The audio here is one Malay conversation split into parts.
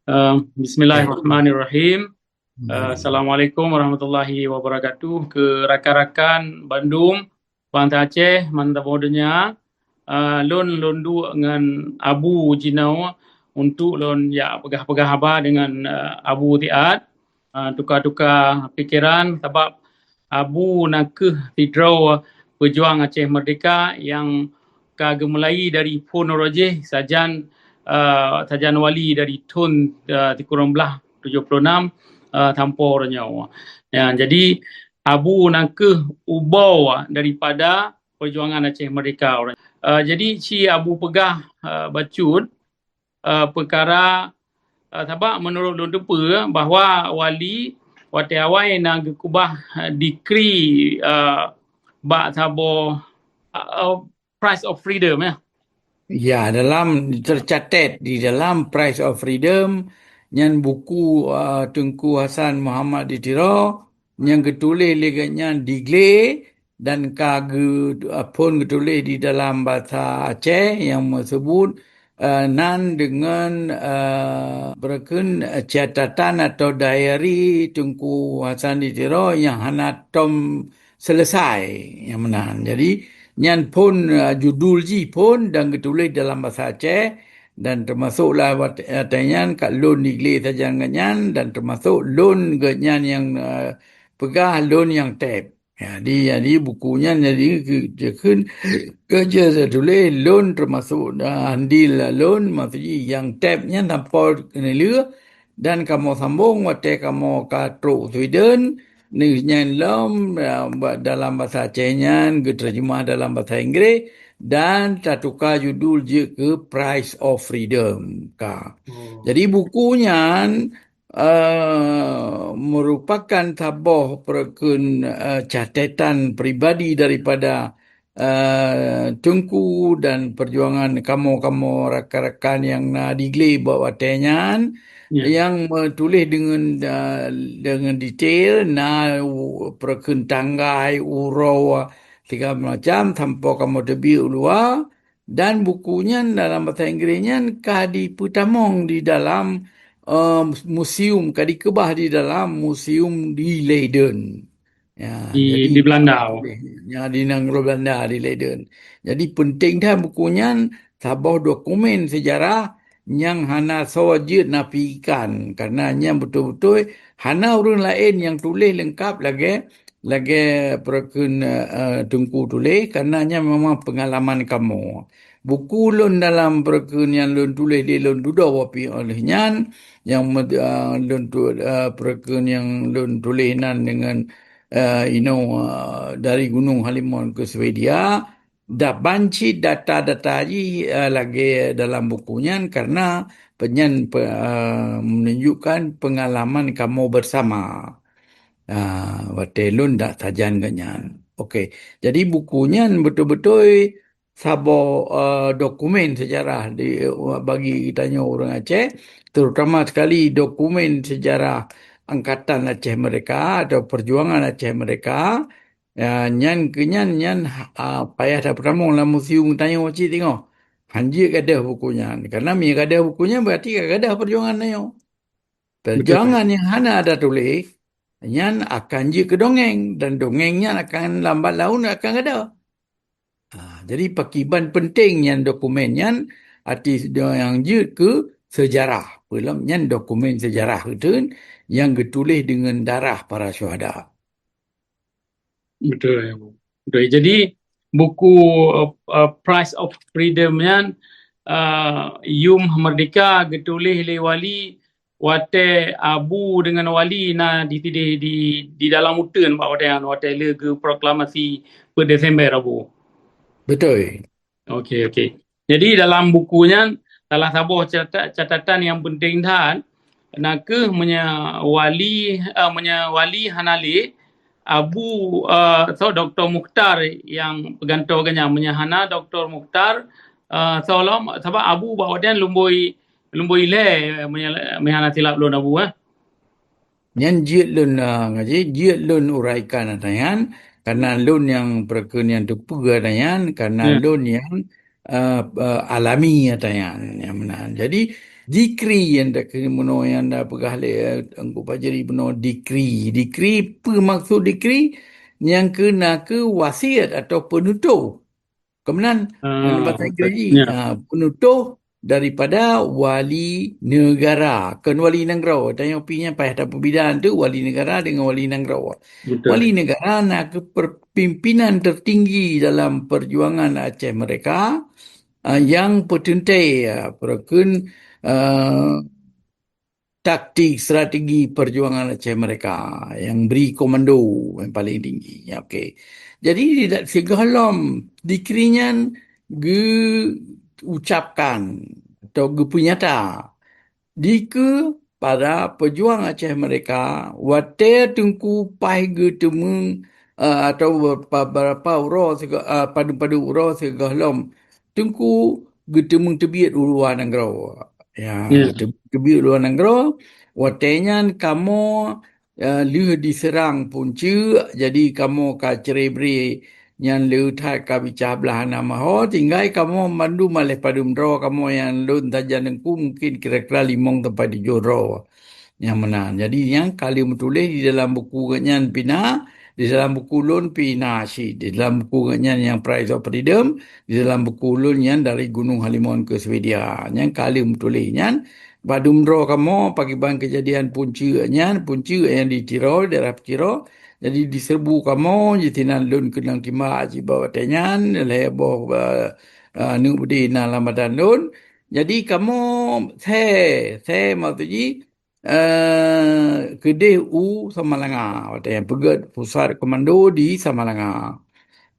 Bismillahirrahmanirrahim. Alhamdulillah. Assalamualaikum warahmatullahi wabarakatuh. Ke rakan-rakan Bandung, Pantai Aceh, mantap modenya. Lon londu dengan Abu Jinau untuk lon ya pegah-pegah haba dengan Abu Tiat. Tukar-tukar pikiran sebab Abu nakeh tidraw pejuang Aceh Merdeka yang kagemelai dari Ponoroje sajan wali dari Tun Tikurang Belah 76 tanpa orangnya. Ya, jadi Abu nakeh ubau daripada perjuangan Aceh Merdeka. Jadi si Abu Pegah bacut perkara sebab menurut Lun Depa bahawa wali wate awai na kubah decree bak sabo price of freedom ya. Ya, tercatat di dalam Price of Freedom yang buku Tunku Hasan Muhammad Ditiro yang ketulis leganya Digle dan pun ketulis di dalam bahasa Aceh yang tersebut nan dengan berken catatan atau diary Tunku Hasan Ditiro yang hana tom selesai yang menan. Jadi nyan pun judul ji pun dan ketulis dalam bahasa Aceh dan termasuklah artinya kat lon Inggeris saja ngan dan termasuk lon ngan yang pegah lon yang tab. Jadi bukunya jadi kerja saya tulis lon termasuk andil lon maksudnya yang tabnya tanpa kena lừa dan kamu sambung waktu kamu katruk Sweden Newsnya dalam bahasa Acehnya, terjemah dalam bahasa Inggeris dan tak tukar judul je ke Price of Freedom. Oh. Jadi bukunya merupakan tabah perkun catatan peribadi daripada Tunku dan perjuangan kamu-kamu rakan-rakan yang digli bawa tenyan Ya. yang menulis dengan detail perken tanggai urau segala macam tanpa kamu tebi luar dan bukunya dalam bahasa Inggerisnya kadi putamong di dalam museum kadi kebah di dalam museum di Leiden. Ya, jadi Di Belanda. ya di Negara Belanda di Leiden. Jadi penting dah bukunya sabah dokumen sejarah yang hana saja nafikan karena yang betul-betul hana orang lain yang tulis lengkap lagi perkun Tunku tulis karena memang pengalaman kamu. Buku lun dalam perkun yang lun tulis di lun duda wapi olehnya yang perkun yang lun tulis nan dengan dari Gunung Halimun ke Swedia dah banci data-data ji lagi dalam bukunya karena menunjukkan pengalaman kamu bersama. Watelun dak sajan ganyan. Okey. Jadi bukunya betul-betul sabo dokumen sejarah bagi kitanya orang Aceh, terutama sekali dokumen sejarah angkatan Aceh mereka atau perjuangan Aceh mereka. Nyan payah dah pertama lah museum tanya wajib tengok. Hanji ada bukunya. Karena mi ada bukunya berarti ada perjuangan nayo. Betul. Perjuangan yang hana ada tulis, yang akan je ke dongeng dan dongengnya akan lambat laun akan ada. Jadi pakiban penting yang dokumennya artis yang je ke sejarah. Filmnya dokumen sejarah itu yang ditulis dengan darah para syuhada. Betul ya, Bu. Betul. Jadi buku Price of Freedom-nya Yum Merdeka getulis le wali wate abu dengan wali na di dalam uteun pak wate le ke proklamasi per Desember abu. Betul. Okey, okey. Jadi dalam bukunya salah satu catatan yang penting dan nak punya wali Hanali Abu Dr. Mukhtar yang pegantogannya menyahana Dr. Mukhtar seolah sebab Abu bawa dia lumboi le menyahana silap lon Abu Yang jiat lun ngaji, jiat lun uraikan atayan, karena lun yang perkenian tu pegadaian, karena Ya. lun yang alami atayan yang mana. Jadi Decree yang dah kena meno yang dah pegah le angku pajari meno decree. Decree apa maksud decree? Yang kena ke wasiat atau penutup. Kemudian dalam bahasa Inggeris Ya, penutup daripada wali negara. Kan wali negara. Tanya opinya payah tak perbezaan tu wali negara dengan wali negara. Wali betul. negara nak ke pimpinan tertinggi dalam perjuangan Aceh mereka yang pertuntai perkun uh, taktik strategi perjuangan Aceh mereka yang beri komando yang paling tinggi. Ya, okey. Jadi tidak segalam dikirinya ge ucapkan atau ge punyata jika para pejuang Aceh mereka wate tengku pai ge temung atau beberapa uro padu-padu uro segalam tengku ge temung tebiat uluan anggrau. Ya, Ya, tebiat uluan anggrau watenya kamu leh diserang punca jadi kamu ka cerebri yang leutai ka bicah belah nama ho tinggal kamu mandu malih pada mendro kamu yang lun tajan dengku mungkin kira-kira limong tempat di joro yang menang. Jadi yang kali menulis di dalam buku kenyan Pina, di dalam buku Lun Pina Syed, di dalam buku kenyan yang Price of Freedom, di dalam buku Lun yang dari Gunung Halimon ke Swedia. Yang kali menulis yang pada umroh kamu pagi bang kejadian punca yang di Tiro, daerah Tiro. Jadi diserbu kamu, jitinan Lun kenang kima aji bawa tenyan, lebo nu budi na lamadan Lun. Jadi kamu saya maksudnya kedai U Samalanga. Ada yang pegat pusat komando di Samalanga.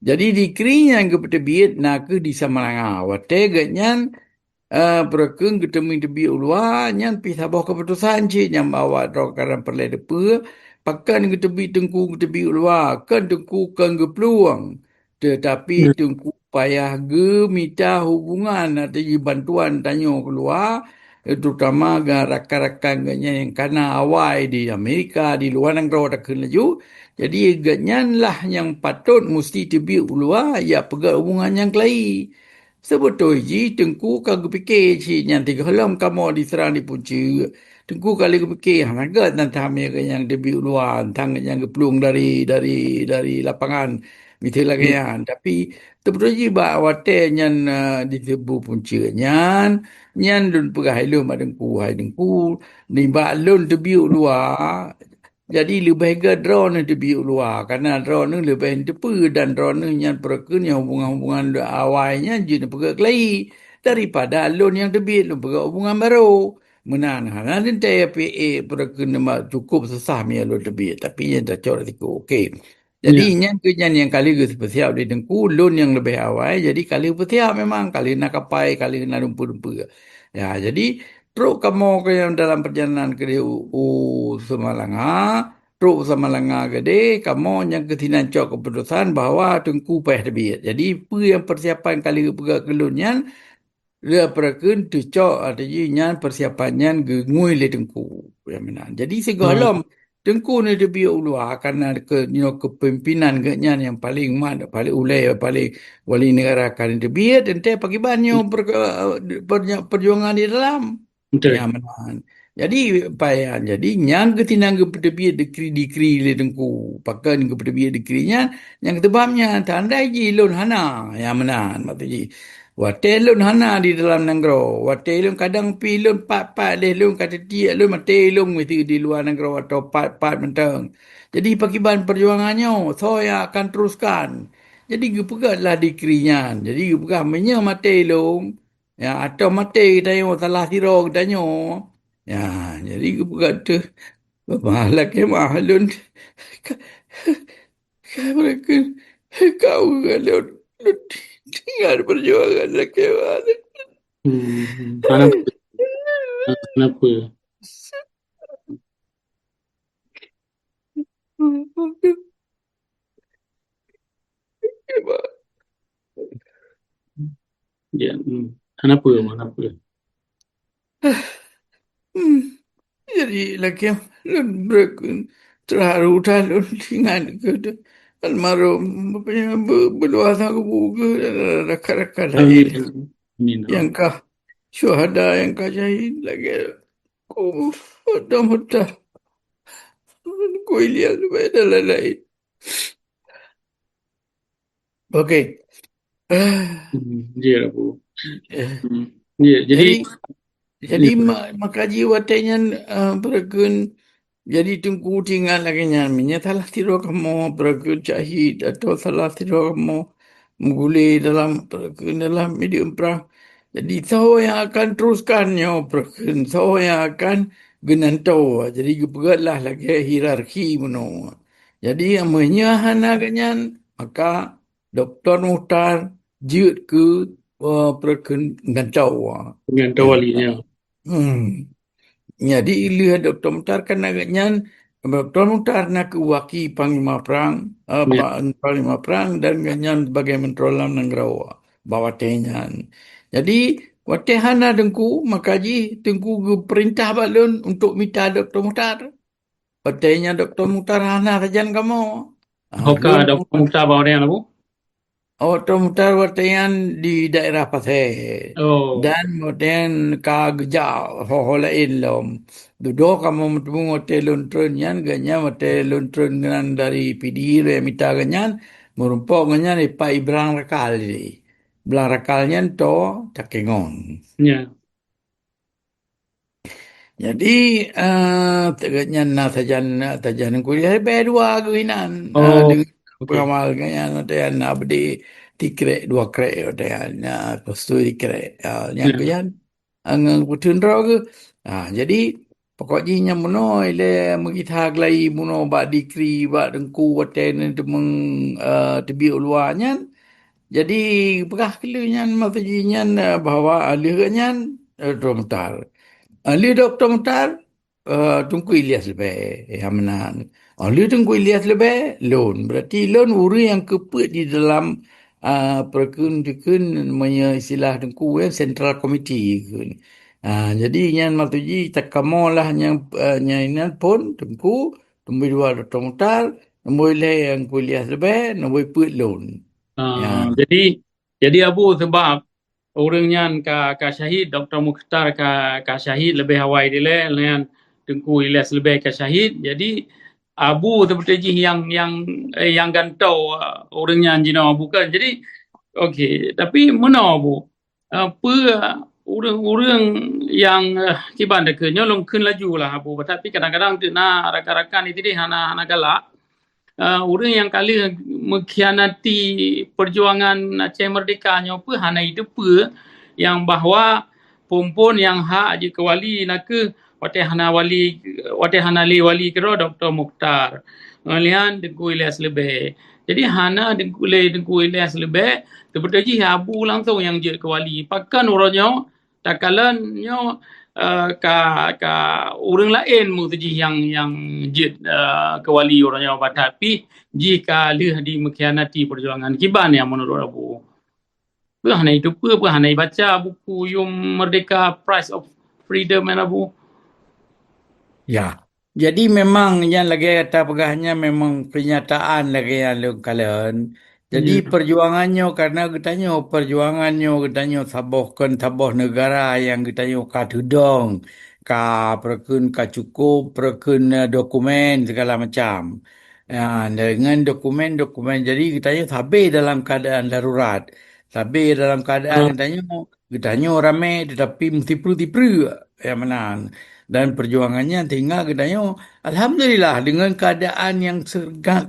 Jadi dikri yang kepada biit nak ke di Samalanga. Wate ganyan berakung ketemu tebi ulua nyan pi sabah keputusan cik yang bawa rokaran perle depa pakan ke tebi tengku ke tebi ulua kan tengku kan ke peluang tetapi ya, tengku payah ge minta hubungan atau bantuan tanyo keluar terutama dengan rakan-rakan ganya yang kana awai di Amerika di luar negara tak kena laju jadi ganyan lah yang patut mesti tebi ulua ya pegang hubungan yang kelai. Sebetulnya tengku kau fikir cik yang tiga halam kamu diserang di punca. Tengku kali aku fikir hang agak tentang yang debut luar tentang yang kepelung dari lapangan mitul lagi ya, yang tapi sebetulnya ba wate yang di tebu punca nyan lun pegah ilmu madengku hai dengku ni ba lun debut luar jadi lebih ke drone itu biu luar karena drone ni lebih tepu dan drone ni yang perakun yang hubungan-hubungan awalnya jenis pegak lagi daripada loan yang terbit loan pegak hubungan baru menahan nanti saya PA perakun nama cukup susah punya loan terbit tapi yang tak cakap tiku okey jadi ya, yang kali ke spesial di dengku loan yang lebih awal jadi kali spesial memang kali nak kapai kali nak rumput-rumput ya jadi teruk kamu ke yang dalam perjalanan ke Semalanga, teruk Semalanga gede, kamu yang ketinan cok keputusan bahawa tengku payah tebiat. Jadi, apa yang persiapan kali pegak kelunyan, dia perakun tu cok artinya persiapannya ngui le tengku. Yang mana. Jadi, ah, segalom tengku ni tebiat ulua karena kepimpinan genyan yang paling paling ulai, paling wali negara akan tebiat, ente pagi banyak perjuangan di dalam. Ya betul. menahan. Jadi payah. Jadi yang ketinang kepedebiat dikri le dengku. Pakan kepedebiat dikrinya yang ketebamnya tandai ji lun hana. Ya menahan maksudnya. Wate lun hana di dalam negara. Wate lun kadang pi lun pat-pat leh lun kata tiak lun mati lun mesti di luar negara atau pat-pat mentang. Jadi pakiban perjuangannya saya akan teruskan. Jadi pegatlah dikrinya. Jadi pegat menya mati lun. Ya, atau mati tanya salah siro tanya. Ya, jadi berkata malah ke mahalun mereka kau kalau tinggal perjuangan lagi mana. Kenapa? Kenapa? Ya, kenapa? Kenapa? Jadi lagi berkun terharu talun dengan ke almarhum berluas aku buka rakan-rakan lain Amin. Amin. yang kah syuhada yang kau syahid lagi. Kau mudah-mudah kau lihat lebih dan lain-lain. Okey. Ya Abu. Eh, Ya, jadi Jadi jadi ya, makaji watanya berkun jadi tunggu tinggal lagi nyaminya salah tidur kamu berkun syahid atau salah tidur kamu mengguli dalam berkun dalam medium perang. Jadi tahu yang akan teruskannya berkun, tahu yang akan genantau. Jadi beratlah lagi hierarki menua. Jadi amanya hana ganyan maka Dr. Muhtar jut ke berkun gantau. dengan Ya. tawalinya. Hmm. Jadi lihat Dr. Muhtar kan agaknya Dr. Muhtar nak waki Panglima Perang, Ya. Panglima Perang dan ganyan sebagai Menteri Dalam Negara bawa tenyan. Jadi watehana dengku makaji tengku perintah balun untuk minta Dr. Muhtar. Watehnya Dr. Muhtar hana sajan kamu. Hoka Lun Dr. Mukhtar Bawayan Abu. Otomutar watayan di daerah Pasir Oh, dan moden ka geja hoholain lom. Duduk kamu bertemu hotel lontron yan ganyan hotel lontron dengan dari PD re mita ganyan merumpok ganyan ipa ibrang rakal di. Belang rakalnya to cakengon. ya. Jadi tegaknya na sajan kuliah berdua kewinan Oh, dengan oke. peramal kaya nanti na bedi tikrek dua krek na pastu tikrek yang Ya. keyan ang putun raw ke jadi pokoknya muno ile mengita glai muno ba dikri ba dengku waten temeng tebi uluannya jadi pekah kelunya matajinya bahwa alihnya romentar Ali Dr. Muhtar, tunggu Ilyas lebih, Hamanan. Ali tunggu Ilyas lebih, loan. Berarti loan uri yang keput di dalam perkun-perkun punya istilah tunggu Central Committee. Kun. Jadi yang matuji tak kamu lah yang ini pun tunggu, tunggu dua Dr. Muhtar, nombor yang kuliah lebih, nombor put loan. Ya, Jadi Abu sebab orangnya ka syahid Dr. Mukhtar ka syahid lebih hawai dile dengan Tengku Ilyas lebih ka syahid. Jadi Abu seperti yang gantau orangnya jina bukan. Jadi okey, tapi mana Abu? Apa orang-orang yang kiban dekat nyolong kun laju lah Abu. Tapi kadang-kadang tu na rakan-rakan itu dia hana galak orang yang kali mengkhianati perjuangan Aceh Merdeka nya apa hana itu apa yang bahawa pompon yang hak je ke wali nak ke watih hana li wali kira Dr. Mukhtar ngalian Dengku Ilyas lebih jadi hana Dengku Ilyas lebih seperti Abu langsung yang je ke wali pakan orangnya takalan nyo ka ka orang lain mungkin yang jid kewali orangnya tapi jika leh di mengkhianati perjuangan kiban yang menurut Abu hanya itu apa hanya baca buku Yum Merdeka Price of Freedom and Abu. ya. Jadi memang yang lagi kata pegahnya memang pernyataan lagi yang lu kalian. Jadi Ya. perjuangannya karena kita tanya sabohkan saboh negara yang kita tanya ka tudong, ka perkun ka cukup, perkun dokumen segala macam. Ya, dengan dokumen-dokumen jadi kita tanya sabi dalam keadaan darurat. Sabi dalam keadaan kita tanya ramai tetapi mesti perlu yang menang dan perjuangannya tinggal katanya alhamdulillah dengan keadaan yang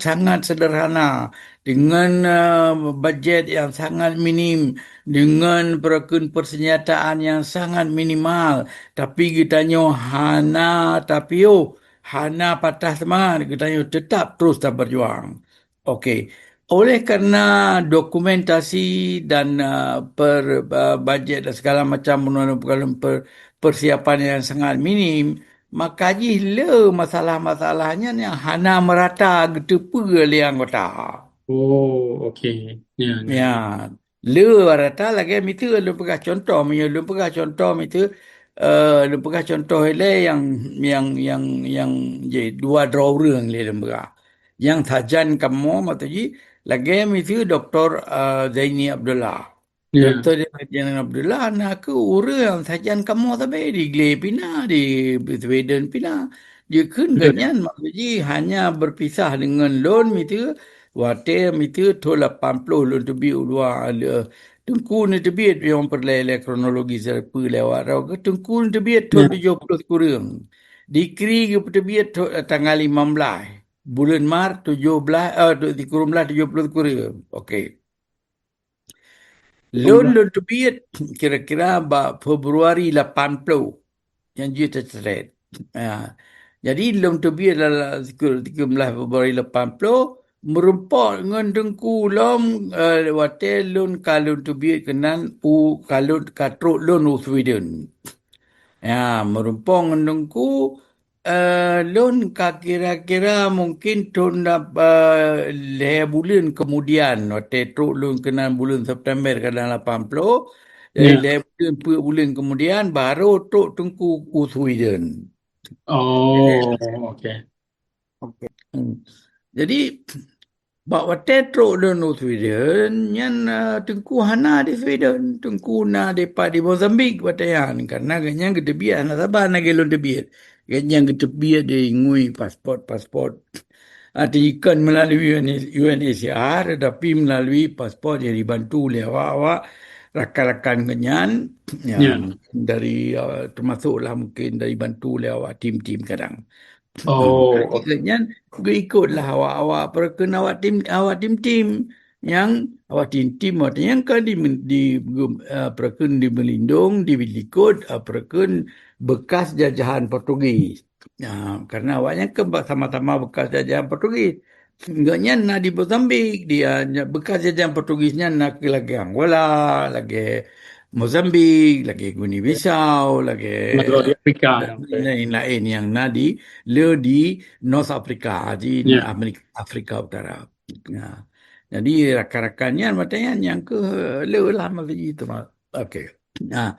sangat sederhana dengan bajet yang sangat minim dengan perakun persenjataan yang sangat minimal tapi katanya hana patah semangat katanya tetap terus tak berjuang. Okey, oleh kerana dokumentasi dan bajet dan segala macam persiapan yang sangat minim, maka le masalah-masalahnya yang hana merata getepa le anggota. Oh, okey. Ya. Ya, le rata lagi itu lu pegah contoh, lu pegah contoh itu lu pegah contoh le yang je dua drawing le lu pegah. Yang sajan kamu matu ji lagi itu Dr. Zaini Abdullah. Ya. Doktor dia Jangan Abdullah nak ke orang sajan kamu tapi di Glay Pina di Sweden Pina dia kan Betul. ganyan maksudnya hanya berpisah dengan loan itu wate itu tu 80 loan tu bi ulua ada tengku ni tu bi yang perlele kronologi serpa lewat rau ke tengku ni tu bi tu Ya. 70 kurang dikri ke tu bi tu tanggal 15 bulan Mac 17 di kurung 70 kurang okey. Jumlah. Loan to be kira-kira Februari 80 yang dia terceret. Ya. Jadi loan to be adalah 13 Februari 80 merempak dengan dengku lom wate loan kalun to be kenan kalun katruk loan Sweden. Ya, merumpong nungku loan kira-kira mungkin tahun leh bulan kemudian waktu tu loan kena bulan September kadang 80 jadi Ya. leh bulan kemudian baru tu tungku ku Sweden. Oh, okey. Hmm. Jadi bahawa tetro dan Sweden yang tengku hana di Sweden tengku na depa di Mozambik batayan karena ganyan kita biar na sabar na gelon de biar ganyan kita biar de ngui pasport ada ikan melalui UNHCR tapi melalui pasport yang dibantu oleh awak-awak rakan-rakan ganyan yang Ya. dari termasuklah mungkin dari bantu oleh awak tim-tim kadang. Oh, Akhirnya gue ikutlah awak-awak perken awak tim-tim yang awak tim-tim artinya yang kan perken di Melindung di Bilikut perken bekas jajahan Portugis. Karena awaknya ke sama-sama bekas jajahan Portugis. Enggaknya nak di Mozambik dia bekas jajahan Portugisnya nak lagi Angola, lagi Mozambik, lagi Guinea Bissau, lagi negara di Afrika. Okey. lain-lain yang nadi le di North Africa di Ya. Afrika Utara. Nah, jadi rakan-rakannya matanya yang ke le lah macam itu. Okey. Nah,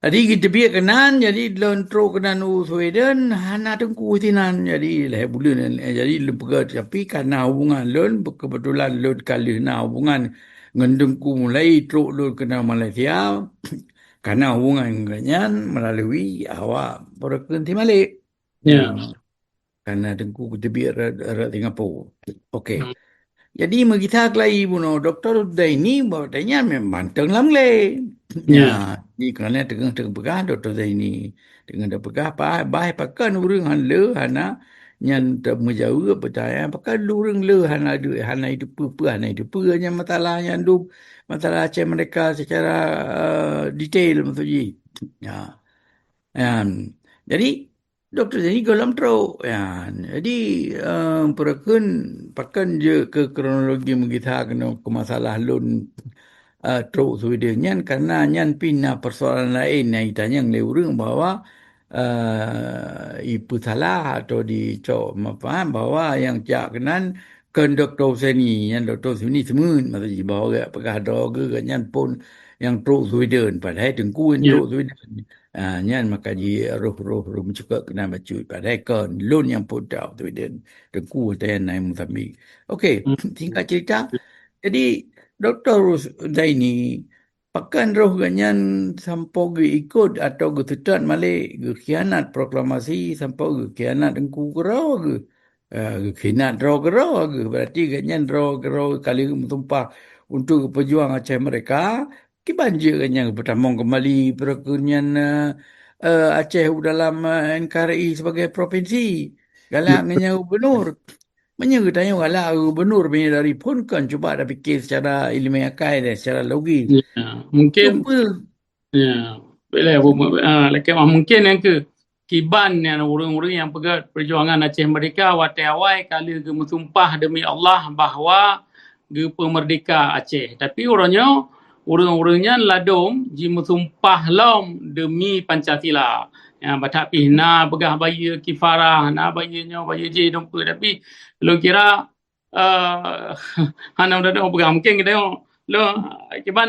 jadi kita biar kenan jadi lontro kenan Sweden hana tengku tinan jadi lah bulan jadi lepega tapi karena hubungan loan kebetulan loan kali na hubungan ngendengku mulai truk loan kena Malaysia karena hubungan dengan melalui awak berhenti balik. Ya. Karena dengku kita biar Singapura. Okey. Hmm. Jadi kita kelai buno doktor dah ini tanya memang tenglam le. Ya, Ya. ni kerana tengah pegah doktor dah ini tengah dah pegah bah pakan urang han le hana nyan tak menjauh percaya pakan urang le hana itu apa hana itu apa yang masalah yang du masalah Aceh mereka secara detail maksudnya. Ya. Yan. Jadi doktor jadi dalam teruk. Yan. Jadi perakun pakan je ke kronologi kita kena ke masalah loan teruk Sweden nyan karena nyan pindah persoalan lain yang ditanya oleh orang bahawa ibu salah atau dicok faham bahawa yang cak kenan kan doktor seni yang doktor seni semua maksudnya bahawa pegah droga kan nyan pun yang teruk Sweden padahal tengku yang Ya. teruk Sweden. Nyan maka di roh-roh mencukak kena baca padahal kan loan yang pun tak Sweden tengku tayan naik Mozambik. Okey, Hmm. singkat cerita jadi Dr. Zaini pakan roh ganyan sampai ge ikut atau ge tetat malik ge khianat proklamasi sampai ge khianat engku gero ge ge khianat roh gero ge berarti ganyan roh kali tumpah untuk pejuang Aceh mereka ki banjir ganyan bertambung kembali perkunyan Aceh dalam NKRI sebagai provinsi galak ganyan gubernur. Tanya kalau gubernur punya dari pun kan cuba ada fikir secara ilmiah akal dan secara logis. Ya. Mungkin Cuba. ya. Boleh laki mungkin yang ke kiban yang orang-orang yang pegat perjuangan Aceh Merdeka watai awai kali ge mensumpah demi Allah bahawa ge pemerdeka Aceh. Tapi orang-orangnya ladom ji mensumpah lom demi Pancasila. Ya, batak pihna pegah bayi kifarah na bayinya bayi je dompa tapi lo kira hana dah pegang mungkin kita tengok lo kiban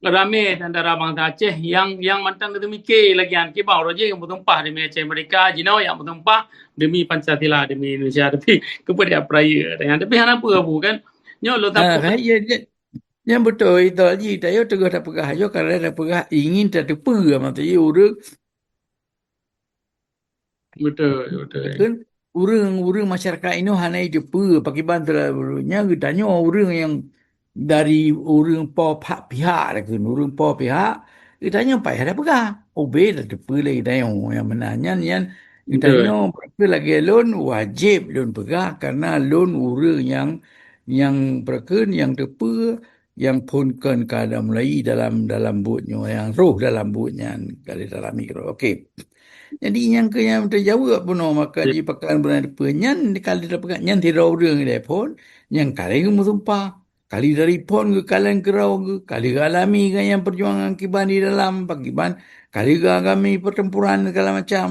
ramai antara bangsa Aceh yang mantan kita mikir lagi kan kibau roje yang bertumpah demi Aceh mereka Jino yang bertumpah demi Pancasila demi Indonesia tapi kepada peraya dengan tapi hana apa kan nyo lo tak Raya je. Yang betul itu Haji. Tayo tegah tak pegah ayo kalau dah pegah ingin tak tepu maksudnya urang Betul, betul. kan urang masyarakat ini hanya tepu pakai bantuan nya tanya urang yang dari urang pihak dah kan urang pihak ditanya payah dah pegah. Obey dah tepu lagi tanya yang menanya yang ditanya Betul. mereka lagi loan wajib loan pegah karena loan urang yang berken yang tepu yang punkan keadaan mulai dalam butnya yang roh dalam butnya kali dalam mikro. Okey. Jadi yang ke yang terjawab pun maka Ya, di pekan bulan penyan kali dah pekan nyan tidak orang dia pun yang kali ke musumpah kali dari pon ke kalian kerau ke kali ke alami kan yang perjuangan kiban di dalam pakiban kali ke agami pertempuran segala macam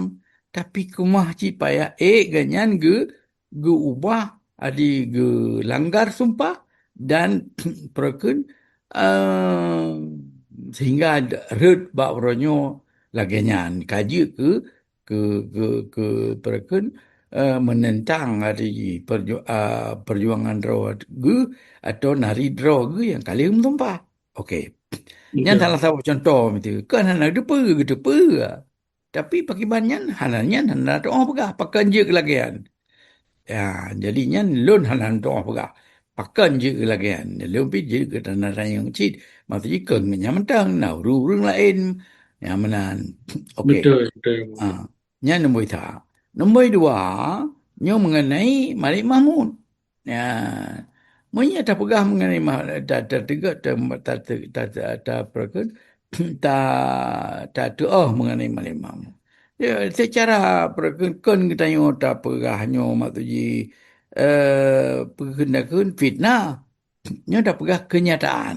tapi kumah ci payah ganyan ge ubah adi ge langgar sumpah dan perken uh, sehingga red bak ronyo lagenyan kaji ke ke ke perken menentang hari perjuangan draw ge atau nari draw ge yang kali tumpah. Okey. Yang betul. salah satu contoh itu kan hana depa gitu pe. Tapi pakai banyan hananya hana doa pegah pakan je ke lagian. Ya, jadinya lun hanan doa pegah. Pakan je ke lagian. Lebih je ke tanah yang cid. Maksudnya kengnya mentang. Nah, urung lain. Yang menan. Okey. Betul, betul. Ah, nya nombor tiga. Nombor dua, nya mengenai Malik Mahmud. Ya, punya tak pegang mengenai tak tiga tak perken tak oh mengenai Malik Mahmud. Ya, secara perken kita yang tak pegahnya maksudnya perkendakan fitnah. Nya tak pegah kenyataan.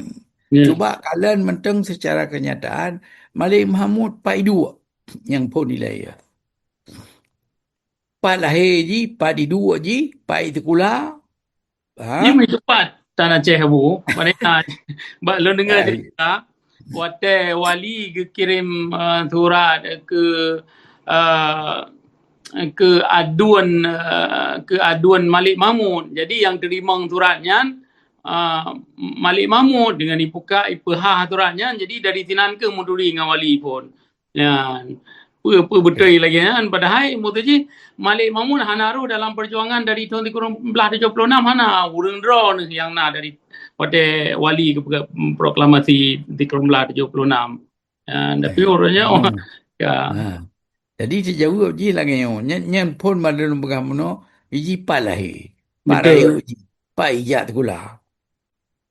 Ya. Cuba kalian menteng secara kenyataan Malik Mahmud pai dua yang pun nilai ya. Pak lahir je, pak di dua je, pak itu kula. Ini Ha? mai tepat Tan Aceh Abu. Maknanya bak lu dengar Eh, cerita wate wali ke kirim surat uh, ke aduan Malik Mahmud. Jadi yang terima suratnya Malik Mahmud dengan ipuka ipehah suratnya. Jadi dari Tinan ke muduri dengan wali pun. Ya. Apa betul okey. lagi kan padahal mutuji Malik Mahmud hanaru dalam perjuangan dari tahun 1976 hana urang draw ni yang na dari pada wali ke proklamasi 1976. Tapi orangnya oh, Hmm. ya Ha. Jadi sejauh je lagi yang nyen pun madun pengamuno iji pak lahir. Pak rayu betul. ji. Pak ijat kula.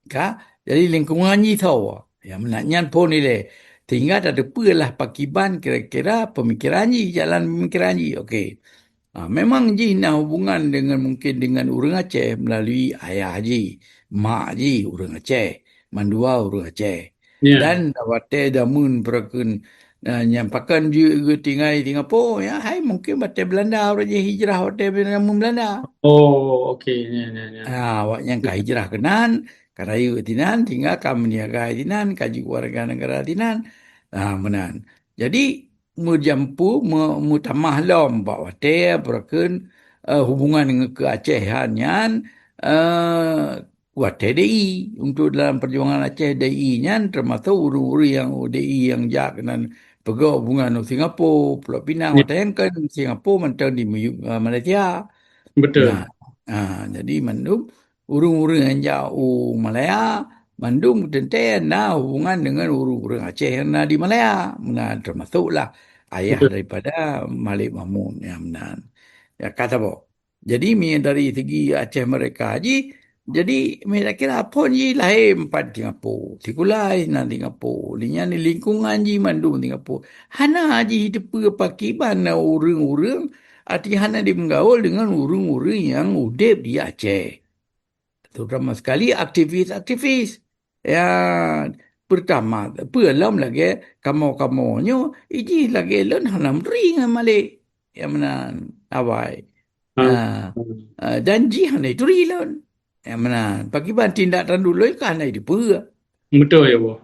Ka? Jadi lingkungan ni tahu. Ya menaknya pun ni le. Tinggal ada lah pakiban kira-kira pemikiran ji, jalan pemikiran ji. Okey. Memang Ji nak hubungan dengan mungkin dengan orang Aceh melalui ayah Ji, mak Ji orang Aceh, mandua orang Aceh. Dan Ya. wate damun perakun yang pakan juga tinggal di Singapura ya, hai mungkin wate Belanda orang je hijrah wate Belanda. Oh, okey. Ya, ya, ya. Awak yang kah hijrah kenan, karayu tinan, tinggal kami niaga tinan, kaji warga negara tinan. Menan. Jadi, mu jampu, mu tamah lom, bawa te, berakan hubungan dengan ke Aceh hanyan, wate DI. Untuk dalam perjuangan Aceh DI nyan, termasuk uru-uru yang DI yang jak dan pegawai hubungan dengan Singapura, Pulau Pinang, Ya, wate yang kan Singapura, mentang di Malaysia. Nah, betul. jadi mandum urung-urung yang jauh Malaya, mandum tenten nah hubungan dengan urung-urung Aceh yang ada di Malaya. Nah, termasuklah ayah Betul. daripada Malik Mahmud yang menan. Ya kata bo. Jadi mi dari segi Aceh mereka haji, jadi mereka kira apa ni lahir empat Singapura. Tikulai nan Singapura. Linya ni lingkungan ji mandum Singapura. Hana haji hidup pakiban urung-urung artinya hana dia menggaul dengan urung-urung yang udip di Aceh. Terutama sekali aktivis-aktivis. Ya, pertama, belum lagi kamu-kamunya, ini lagi lon hanam ring malik. Yang mana awai. Ah, Ah, janji hana itu rilon. Yang mana, bagi ban tindakan dulu kan hana itu pura. betul ya, Bu.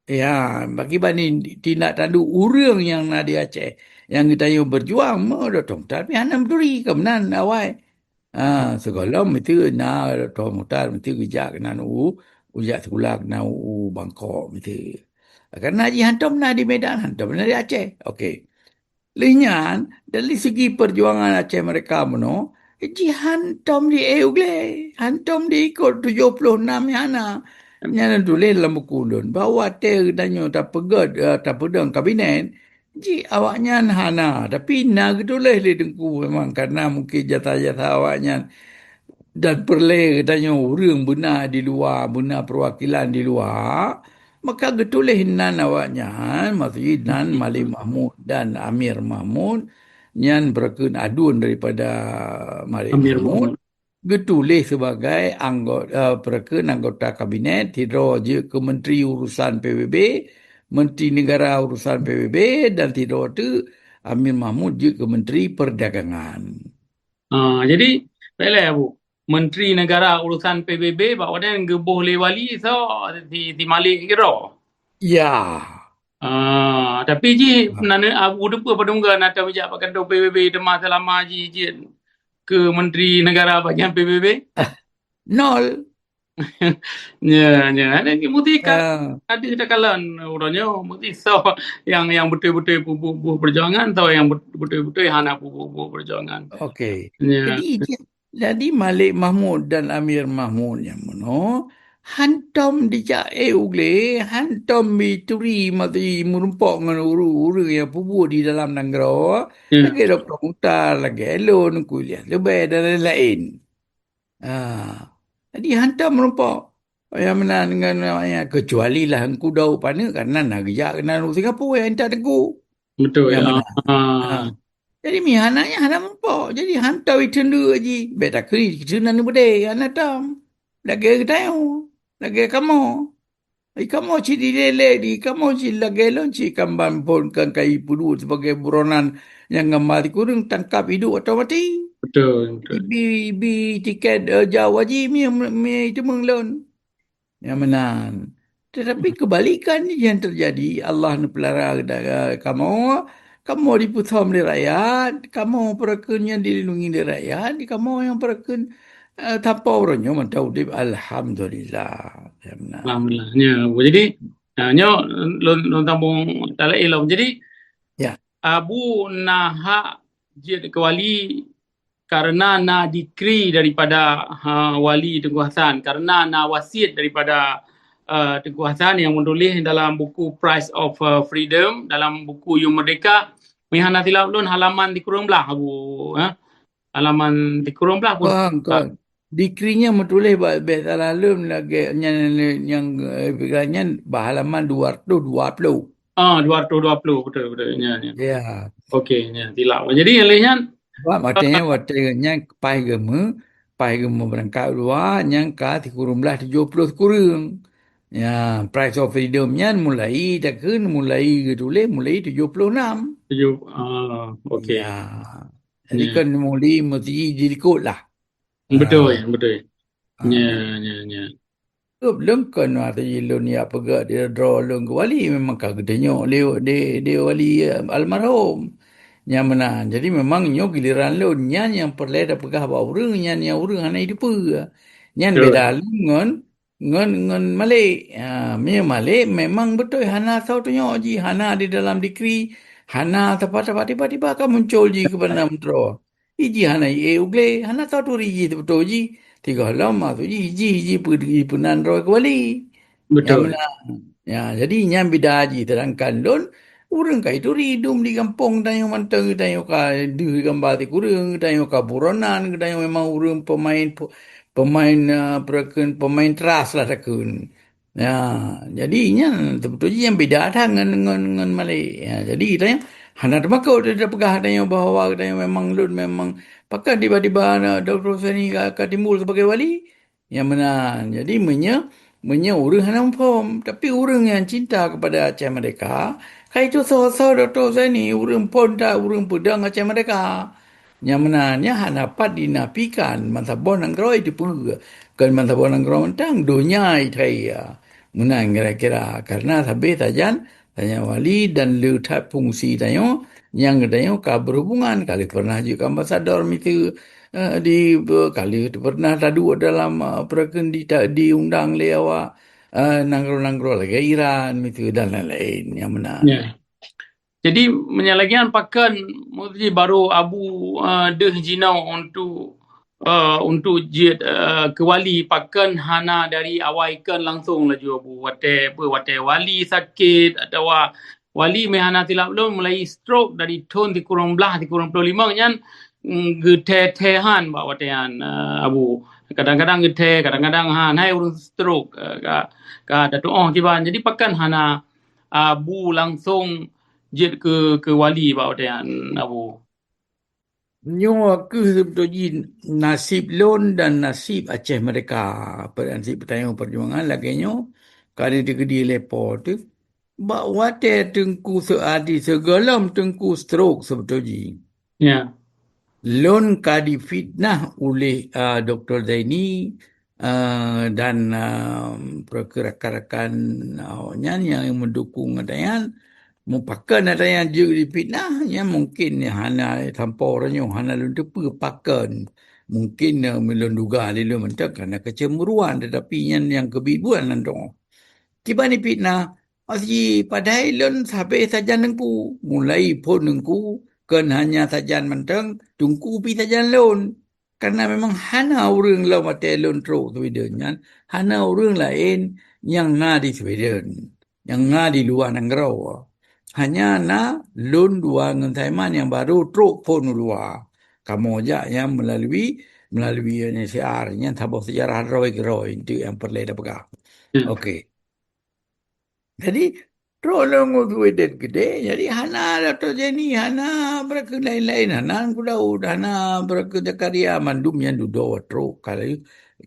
Ya, bagi banding tindak tanduk urang yang nak di Aceh. Yang kita yang berjuang, dotong. Tapi hanam duri kemenan awai. Segala mesti na dotong mutar mesti kerja kena nu ujak sekolah kena Bangkok gitu. Karena Haji hantam na di Medan, hantam na di Aceh. Okey. Linyan, dari segi perjuangan Aceh mereka meno, Haji hantam di eugle, hantam di ikut 76 yana. Nyana tulis dalam buku dun, bahawa te danyo tak pegad, tak pedang kabinet, Ji awaknya hana, tapi nak tulis di dengku memang karena mungkin jatah-jatah awaknya dan perle katanya orang benar di luar, benar perwakilan di luar, maka getulih nan awaknya, maksudnya nan Malik Mahmud dan Amir Mahmud, nyan berkun adun daripada Malik Amir Mahmud, Mahmud. getulih sebagai anggota berkun anggota kabinet, tidro je ke Menteri Urusan PBB, Menteri Negara Urusan PBB, dan tidro tu Amir Mahmud je ke Menteri Perdagangan. Jadi baiklah Bu. Menteri Negara Urusan PBB bahawa dia gebuh le wali so di Malik kira. Ya. Tapi ji nana abu depa padungga nata bijak pakai do PBB demah selama ji ke Menteri Negara bagian PBB. Nol. Ya, ada ni mesti kan Ah, ada kita kalan orangnya mesti so yang betul-betul bubuh perjuangan atau yang betul-betul hana bubuh perjuangan. okey. Ya, Jadi Malik Mahmud dan Amir Mahmud yang mana hantam dijak ugle hantam bituri mati merumpok dengan uru-uru yang pubu di dalam negara ya, lagi Dr. Muhtar lagi Elon kuliah lebih dan lain-lain. Ah, jadi hantam merumpok yang mana dengan namanya kecuali lah engkau dah pana karena nak kerja kena Singapura yang tak teguh. betul. Yang mana? Ah, Ah. Jadi mi hananya hana mempok. Jadi hantar itu dulu aji. Beta kiri kita nanu bade anatam. Lagi tayo. Lagi kamu. Kamu ci di lele di kamu ci lagi lon ci kamban pon kan kai pudu sebagai buronan yang ngamati kurung tangkap hidup atau mati. betul, betul. Ibi tiket jauh aji mi itu menglon. Yang menang. Tetapi kebalikan yang terjadi, Allah nu pelara kamu, kamu diputuskan oleh rakyat, kamu perekunnya dilindungi oleh rakyat, kamu yang perekun tanpa orangnya mentau di Alhamdulillah. Ya menang. Alhamdulillah. Ya, jadi nyo lon tambung tala ilom. Jadi Ya, Abu Naha Jid Kewali karena na dikri daripada wali Tengku Hasan, karena na wasiat daripada Tengku Hasan yang menulis dalam buku Price of Freedom, dalam buku Yung Merdeka, mihana tilap lun halaman di kurung belah Abu, halaman di kurung belah pun kau dikrinya menulis bahasa lalu lagi yang pegangannya halaman 220. 220 betul betul ya ya. Ya. Okey ya tilap. Jadi alihnya Maksudnya waktunya pai gema berangkat luar yang ka 1370 kurang. Ya, price of freedomnya mulai takkan mulai tulis mulai 76. 7 okey. Ya. Jadi Ya. kan mulai mesti dirikut lah. Betul ya, Ah, betul. Ya, ah. ya, ya. Belum kan waktu ilun ya pegak dia draw lung ke wali memang kagak tengok dia wali almarhum. Yang menang. Jadi memang nyo giliran lo nyan yang perle dah pegah bawa urang nyan yang urang hana hidup. Nyan beda Betul. lu ngon Malik. Ha, Malik memang betul hana tahu tu nyo ji hana di dalam dikri hana tepat-tepat tiba-tiba kan muncul ji ke Perdana Menteri. Iji hana ugle hana tahu tu ji tu betul ji. Tiga lama tu ji pergi penan roy ke wali. Yang Betul. menang. Ya, jadi nyam bida haji terangkan don urang ka itu ridum di kampung tayo mantang tayo ka di gambar ti kurang tayo ka buronan tayo memang urang pemain pemain teras lah takun. Ya, jadi nya sebetulnya yang beda ada dengan Malay. Ya, jadi tanya hana makau dia pegah tayo bahawa tayo memang lun memang pakai tiba-tiba Dr. Sani ka timbul sebagai wali. Yang menang. Jadi orang hanya faham. Tapi orang yang cinta kepada Aceh mereka, kai itu so Dr. Zaini, orang pun tak, orang pedang Aceh mereka. Yang menanya hanya dapat dinafikan mantabon angkro itu pun kan mantabon angkro mentang dunia itu ya. Menang kira-kira karena sampai tajan tanya wali dan lihat fungsi tanya yang katanya ka berhubungan kali pernah juga ambasador itu di kali pernah tadu dalam perken diundang le awak nanggro-nanggro lagi Iran itu dan lain-lain yang mana. Ya. Jadi menyalagian pakan mesti baru abu deh jinau untuk jid kewali pakan hana dari awal ikan langsung laju abu wate wali sakit atau wali mehana tilap belum mulai stroke dari ton di kurang belah di kurang 25 nyan gete-tehan ba watean abu kadang-kadang gete kadang-kadang han hai urung stroke ka datu oh kiban jadi pakan hana abu langsung jet ke wali ba watean abu. Nyo aku sebetulnya nasib Lon dan nasib Aceh mereka nasib Petayong Perjuangan lagi nyo kali di kedi lepo tu bak wate tengku seadi segalam tengku stroke sebetulnya. Ya. Lon kadi fitnah oleh Dr. Zaini dan rakan-rakan yang mendukung adayan mupakan ada yang juga dipitnah yang mungkin hana tanpa orangnya hana lun tepu pakan mungkin melun duga dia mentak kerana kecemburuan tetapi yang kebibuan nandong tiba ni fitnah asyi padahal lun sampai saja nengku mulai pun nengku kan hanya saja mentang tungku pi saja lun karena memang hana orang lau mati lun teruk Sweden hana orang lain yang ngadi Sweden yang ngadi luar negara hanya na lun dua dengan Taiwan yang baru truk pun luar. Kamu aja yang melalui NCR yang tabung sejarah roy itu yang perlu pegang. Ya. Okey. Jadi tolong duit gede. Jadi hana Dr. Jenny, hana mereka lain-lain. Hana aku Daud, hana mereka Zakaria mandum yang duduk truk. Kalau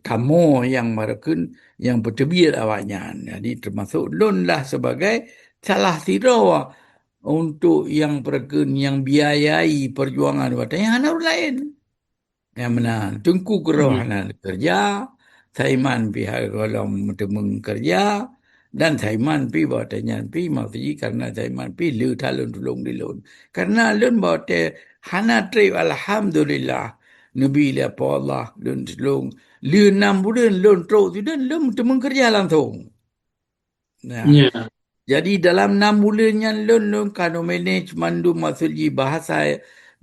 kamu yang mereka yang bertebir awaknya. Jadi termasuk lun lah sebagai salah tidur untuk yang perken yang biayai perjuangan watanya hana orang lain yang mana tungku Hmm. kerohana kerja Saiman pihak kalau temung kerja dan Saiman pi watanya pi maksudnya karena Saiman pi lu talun tulung dilun karena lun bawate hana trip alhamdulillah Nabi la Allah lun tulung lu 6 bulan lun truk tu dan lun temung kerja langsung. Nah, Ya. jadi dalam 6 bulan yang lun kano manage mandu maksudnya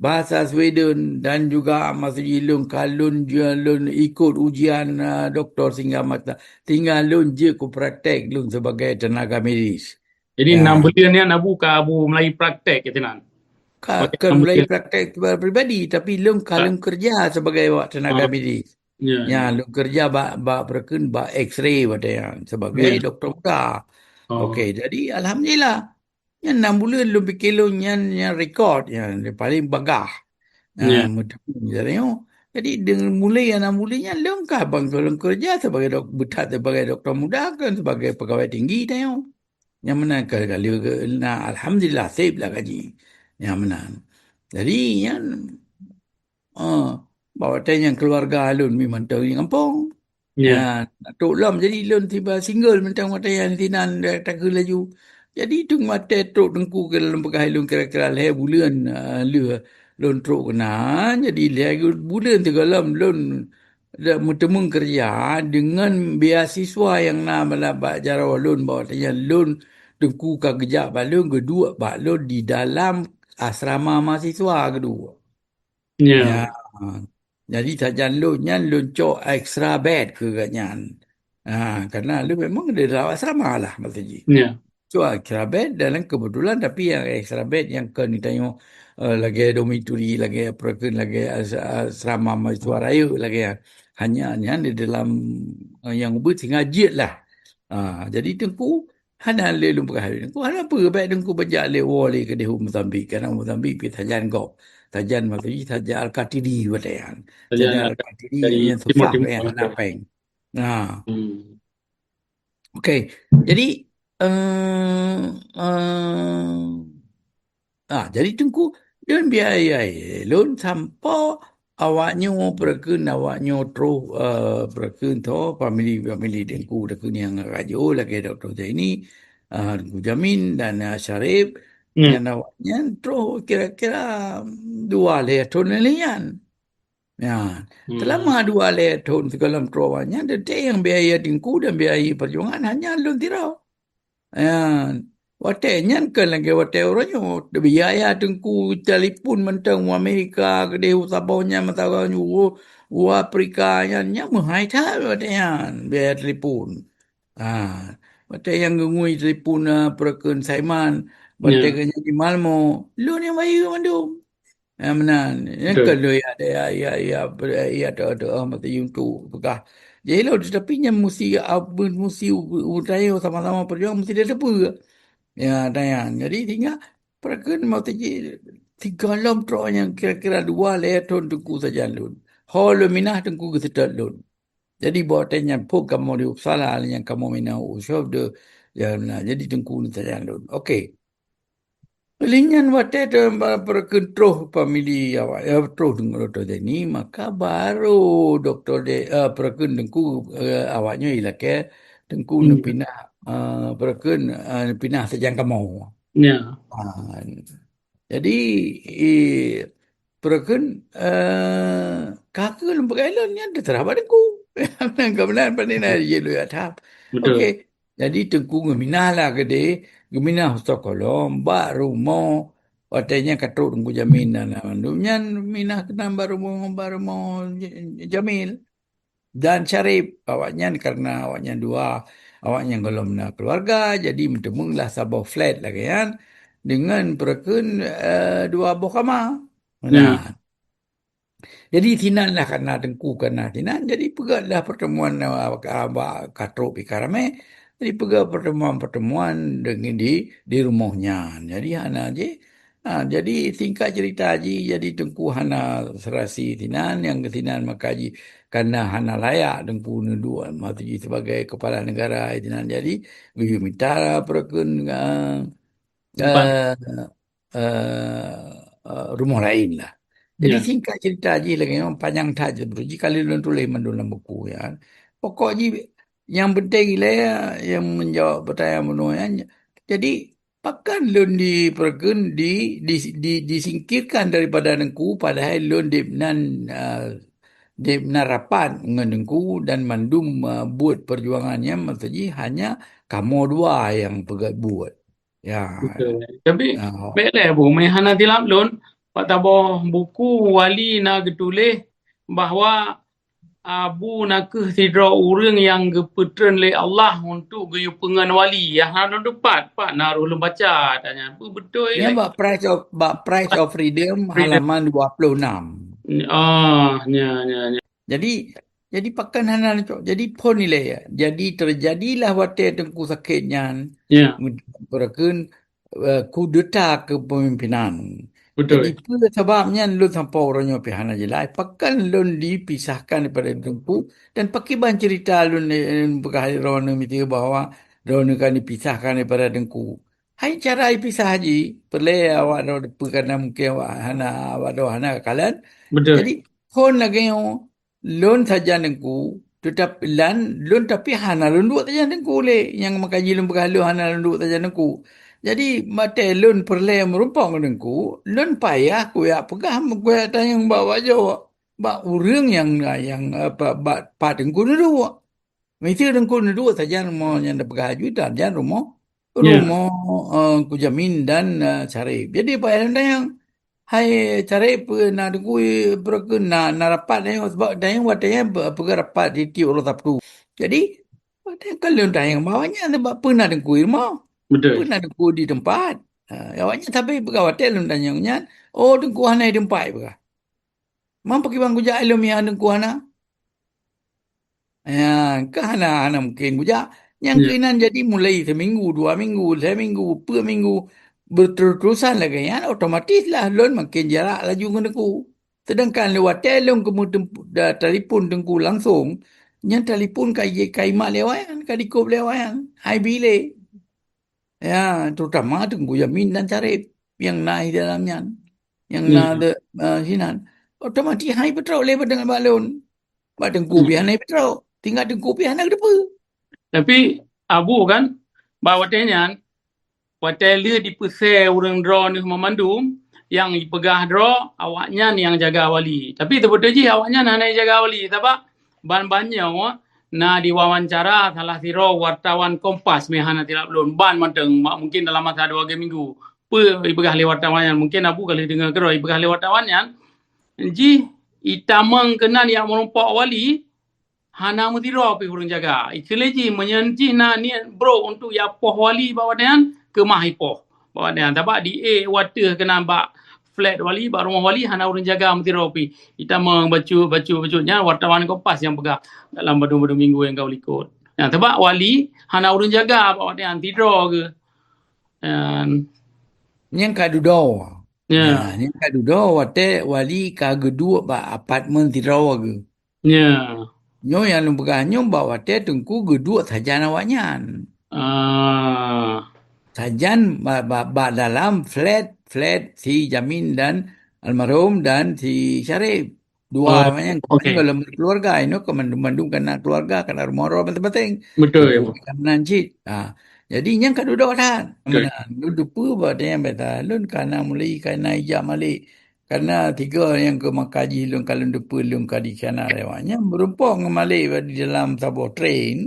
bahasa Sweden dan juga maksudnya lun kalun lun ikut ujian doktor sehingga mata tinggal lun je ku praktek lun sebagai tenaga medis. Jadi Ya, 6 bulan ni abu ka abu mulai praktek gitu nan. Okey, kan 6 mulai bulan. praktek pribadi tapi lun kalun kerja sebagai tenaga Ah, medis. ya, Ya, ya. lun kerja bak berken bak X-ray pada yang sebagai Ya. doktor muda. Okey, Oh, jadi alhamdulillah. Yang 6 bulan lebih kilo yang rekod yang paling bagah. ya. Jadi, jadi dengan mulai yang 6 bulan yang lengkap bang tolong kerja sebagai betat sebagai doktor muda kan sebagai pegawai tinggi tayo. Yang mana kali nah alhamdulillah save lah gaji. Yang mana. Jadi yang bawa tanya keluarga alun memang tahu di kampung. Ya, Ya. Tok Lam jadi lon tiba single mentang mata yang tinan tak ke laju. Jadi tu mata tok tengku ke dalam pegai lon kira-kira le bulan le lon tok kena. Jadi le bulan tiga lam lon dah bertemu kerja dengan beasiswa yang nama lah bak jarawa lon bawa tanya lon tengku ka kerja balon kedua balon di dalam asrama mahasiswa kedua. Ya. Ya. Jadi sajan lu nyan lu cok extra bed ke ganyan. Karena lu memang ada dalam asrama lah maksudnya. Ya. So extra bed dalam kebetulan tapi yang extra bed yang ke ni tengok lagi dormitory lagi perken lagi asrama mahasiswa raya lagi hanya di dalam yang bertingajit lah. Jadi tengku hana le lu perkara tengku hana apa baik tengku bajak le wali ke di Mozambik karena Mozambik pi sajan kau sajan maksudnya saja Al-Katiri batayan Saja saja nak Al-Katiri dari yang susah yang timur-timur. nak peng. Nah, Hmm. okey. Jadi eh eh jadi tengku dan biaya lun sampai awaknya perken awaknya terus perken tu family tengku dekun yang rajo lagi Dr. Zaini Tengku Jamin dan Syarif Ya. Yang awaknya terus kira-kira 2 tahun lelian. Ya, Hmm. selama 2 tahun segala teruannya, ada yang biaya tingku dan biaya perjuangan hanya lun tirau. Ayan. Watenya kan lagi wate orangnya biaya tengku telefon mentang Amerika gede Sabahnya matakan Afrika nya mahal tak watenya biaya telefon. Ah, wate yang ngui telefon perken Saiman, wate Ya. kanya di Malmo, lu yang bayu mandum. Menan, yang Betul. kalau ya ada mata YouTube bekah. Jadi lo tapi nya mesti mesti udaya sama-sama perjuang mesti dia apa. Ya, dayan. Jadi tinggal perken mau tiji 3 lom tro yang kira-kira 2 tahun tunggu saja lun. Holo minah tunggu ke lun. Jadi buat tanya pun kamu di Uppsala yang kamu minah usah de ya nah, jadi tunggu saja lun. Okey. Linyan wate tu perkentroh famili awak ya terus dengar doktor ni maka baru doktor de perken dengku awaknya ialah ke dengku nu Hmm. pindah perken pindah sejang kamu. Ya. Ah, jadi eh, perken kakak lembaga Island ni ada terhadap dengku. Kebenaran pada ni dia lu ya tahap. Okey. Betul. Jadi tengku ngeminah lah gede, ngeminah Stockholm, baru mau watanya katruk tengku jamin dan mandunya minah kenam baru mau jamil dan Syarif awaknya karena awaknya dua awaknya belum nak keluarga jadi mentemunglah sabah flat lagi kan dengan perken 2 buah kamar. Ya. Nah, jadi tinanlah karena dengku karena tinan. Jadi pegatlah pertemuan Katro Pikarame. Jadi pegat pertemuan-pertemuan dengan di rumahnya. Jadi hana je. Jadi singkat cerita ji. Jadi dengku hana serasi tinan yang ketinan makaji karena hana layak dengku dua mati sebagai kepala negara tinan. Jadi gue minta perken Empat. uh, rumah lain lah. Jadi Ya. singkat cerita je lagi memang panjang saja bro. Jika kalian tulis dalam buku ya. Pokoknya yang penting lah ya, yang menjawab pertanyaan menuanya. Jadi pakan lun di perken disingkirkan daripada nengku padahal lun di rapat dengan nengku dan mandum buat perjuangannya maksudnya hanya kamu dua yang pegat buat. Ya. Betul. Tapi Uh, baiklah bu, hana tilap lun, pak tabah buku wali nak getulis bahawa abu nak ke sidra urang yang geputren le Allah untuk geyu pengan wali yang hana depat pak naruh lum baca tanya apa betul Ya, lagi Price of Freedom freedom. halaman 26. Ah, ya, ya, ya. Jadi jadi pakan hanan itu. Jadi pon nilai ya. Jadi terjadilah waktu tengku sakitnya Ya, berakan kudeta kepemimpinan. Jadi betul. pada sebabnya lun sampai orangnya pihak jelai. Pakan lun dipisahkan daripada tengku dan pakai bahan cerita lun berkali rona mesti bahwa rona kan dipisahkan daripada tengku. Hai cara dipisah haji. Perlu awak ada perkara mungkin awak ada hana kalian. Jadi Betul. pon lagi yang loan saja nengku tetap lan loan tapi hana loan dua saja nengku le yang makaji loan berhalu hana loan dua saja nengku jadi mate loan perle merumpang nengku loan payah ku ya pegah ku ya tayang bawa jawa ba urang yang apa ba padengku dulu mesti dengku dulu saja mau yang pegah juta dan rumah Ya, rumah ku jamin dan cari jadi payah tayang hai cari na dengku perken na rapat yang sebab dayang watanya pergi rapat di ti orang Sabtu. Jadi watanya kalau dayang bawanya sebab pernah dengku rumah, betul. pernah dengku di tempat. Awaknya tapi pergi hotel dayangnya. Oh dengku hana di tempat pergi. Mampu pergi bang kujak ilmu yang dengku hana. Ya, ke hana mungkin kujak. Yang Ya, keinan jadi mulai seminggu, 2 minggu, 3 minggu, 4 minggu berterusan lagi ya otomatis lah loan makin jarak laju dengan aku. Sedangkan lewat telefon kamu telefon tengku langsung, yang telefon kai mak lewayan, kai dikop lewayan, hai bile. Ya, terutama tengku Yamin dan Carib yang naik dalamnya, yang nak ya, ada sinan. Otomatis hai petrol lepas dengan balon. Bak tengku ya. pihan hai petrol. Tinggal tengku pihan nak depa. Tapi abu kan bawa tenyan hotel dia dipesel orang draw ni memandum, yang pegah draw awaknya ni yang jaga wali. Tapi betul je awaknya nak jaga wali. Sebab ban-bannya na diwawancara salah siro wartawan Kompas mehana tidak belum ban mateng mungkin dalam masa 2 minggu. Ibegah le wartawan mungkin abu kali dengar kero ibegah le wartawan ji itamang kenan yang merompak wali hana mutiro pi hurung jaga. Ikeleji menyanji na ni bro untuk ya poh wali bawa dan ke mahipoh. Bawa dan tabak di water kena bak flat wali bak rumah wali hana hurung jaga mutiro pi. Itamang bacu-bacunya wartawan Kompas yang pegah dalam badu-badu minggu yang kau likut. Nah, tabak wali hana hurung jaga bawa dan tidur ke. Yang kadudo. Ya. Yang kadudo wate wali kagedua ba apartmen tirawa ke. Ya. Nyo yang lumpagah nyo ba wate tengku gedua sajan awaknya. Sajan ba dalam flat si Jamin dan almarhum dan si Syarif. Dua yang Okay. kalau keluarga ini kemandung kena keluarga kena rumah orang penting-penting. Betul ya. Keamanan cik. Jadi yang kedua dah. Okay. Duduk pada yang beta lun karena mulai karena ijak malik. Karena 3 yang ke makaji lun kalau depa lun kadi kana lewatnya berumpang malik di dalam sebuah train.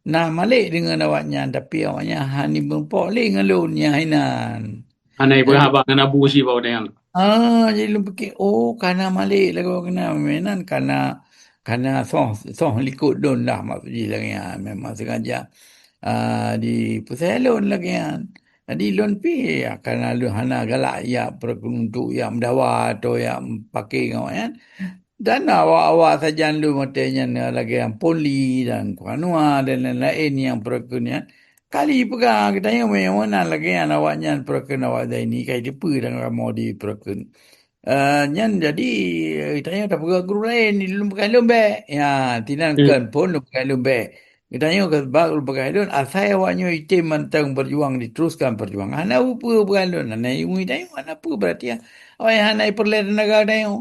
Nah malik dengan awaknya tapi awaknya hani berumpang leh dengan lun yang hainan. Ana ibu abang dengan abu si bawa dengan. Jadi lu fikir, karena malik lah kau kena mainan karena soh likut don lah maksudnya lagi memang sengaja di pusat lon lagi jadi lon pi karena lu hana galak ya untuk yang mendawa atau yang pakai kau kan dan awak-awak saja lu matanya lagi yang poli dan kuanua dan lain-lain yang perkenaan kali pegang kita yang mana lagi yang awaknya perken awak dah ini kayak depa dan mau di perken nyan jadi kitanya dah pegang guru lain di dalam pegang lombe ya tinankan pun pegang lombe kitanya ke bag pegang lombe asal awaknya itim mantang berjuang diteruskan perjuangan ana apa pegang lombe ana ibu kitanya ana apa berarti awak yang ana perle negara kitanya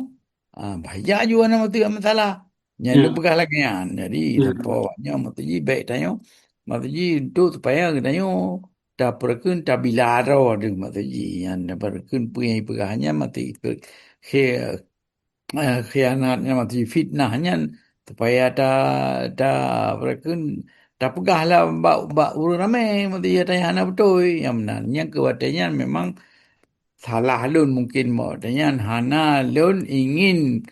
bahaya juga nama tu masalah nyan lu pegang lagi jadi tanpa awaknya mesti baik tanya mesti untuk supaya kitanya dah perken dah bilara dengan mesti yang dah perken punya pegangannya mesti khianatnya mesti fitnahnya supaya dah perken dah pegahlah bak urut ramai mesti tanya anak betul yang benarnya kewatanya memang salah lun mungkin mau tanya hana lun ingin